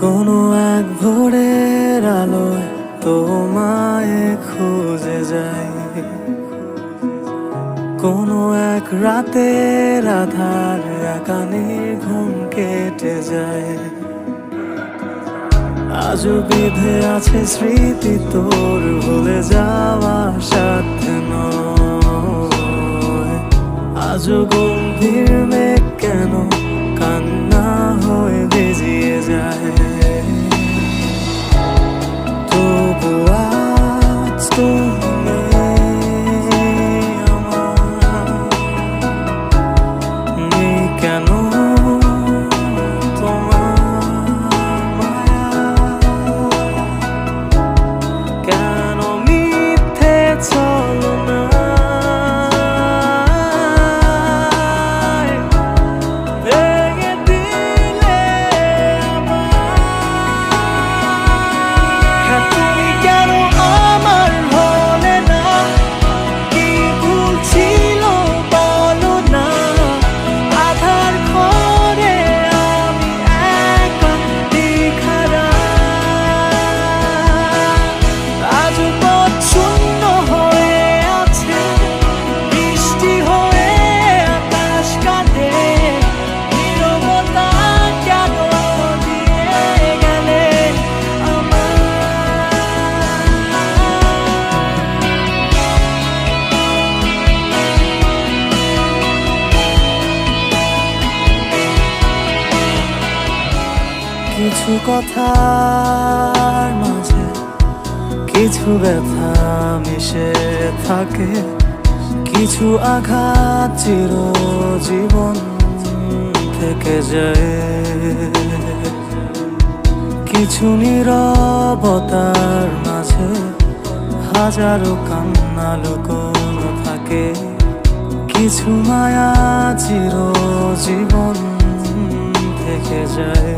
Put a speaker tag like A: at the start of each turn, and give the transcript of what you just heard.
A: কোনো এক ভোরের আলোয় তোমায় খুঁজে যাই, কোনো এক রাতের আধার একানের ঘুম কেটে যায়। আজও বিধে আছে স্মৃতি তোর, ভুলে যাওয়া সাথে নয়। আজও গম্ভীর মেঘ কেন কান্না হয়ে ভিজিয়ে যায়। তবু আজ তুমি আমার নেই কেন, তোমার মায়া কেন মিথ্যে ছলনা ভেঙে দিলে আমার। তুমি কেন আমার হলে না, কি ভুল ছিল বলো না। আধার ঘরে আমি একা দিখারা, আজ পথ শূন্য হয়ে আছে, বৃষ্টি হয়ে আকাশ কাঁদে। নীরবতা কেন দিয়ে গেলে আমার। কিছু কথার মাঝে কিছু ব্যথা মিশে থাকে, কিছু আঘাত চিরজীবন থেকে যায়। কিছু নীরবতার মাঝে হাজারো কান্না লুকোনো থাকে, কিছু মায়া চিরজীবন থেকে যায়।